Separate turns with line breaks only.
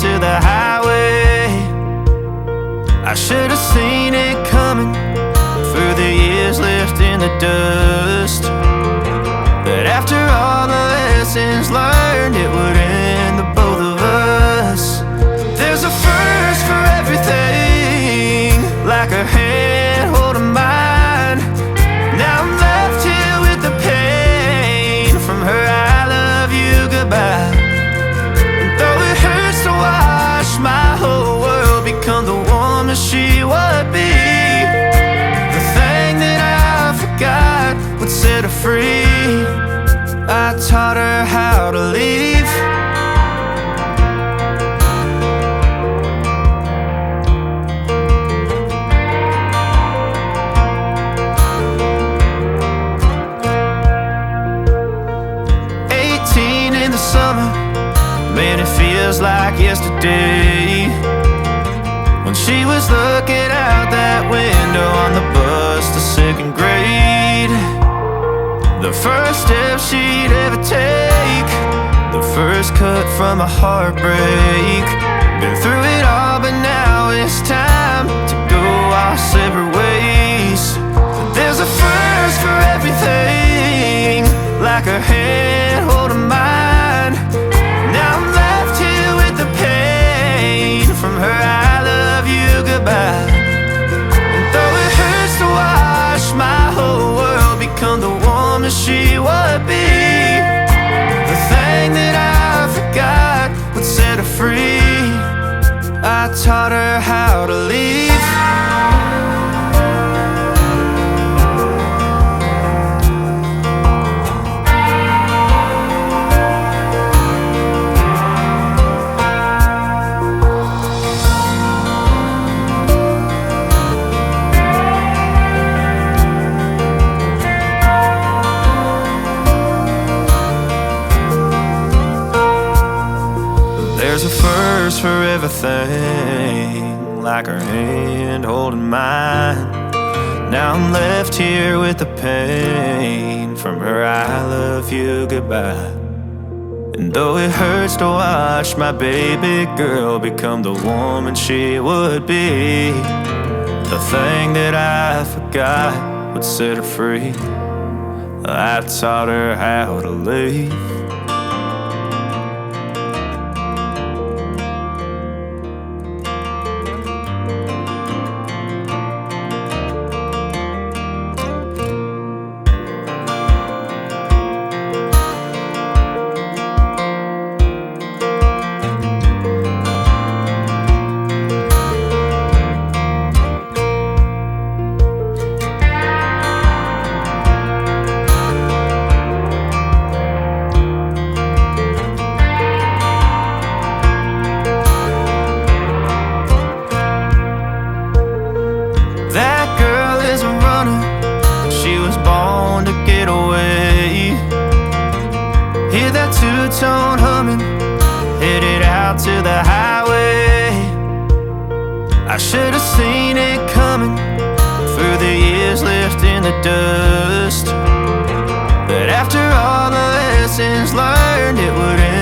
to the highway. I should have seen it coming through the years left in the dust, that after all the lessons learned, it would end the both of us. There's a first for everything, like her hand holding mine. Now I'm left here with the pain from her I love you goodbye. And though it hurts to watch my whole world become the woman she would be, the thing that I forgot would set her free. I taught her how to leave. 18 in the summer, man, it feels like yesterday, when she was looking out that window on the bus to second grade. The first step she'd ever take, the first cut from a heartbreak. Been through it all, but now it's time to go our separate ways. There's a first for everything, like her hand holding mine. Now I'm left here with the pain from her I love you goodbye. And though it hurts to watch my whole world become the woman she would be, the thing that I forgot would set her free. I taught her how to leave. There's a first for everything, like her hand holding mine. Now I'm left here with the pain from her I love you goodbye. And though it hurts to watch my baby girl become the woman she would be, the thing that I forgot would set her free. I taught her how to leave. That girl is a runner, she was born to get away. Hear that two-tone humming, headed out to the highway. I should have seen it coming through the years left in the dust, that after all the lessons learned, it would end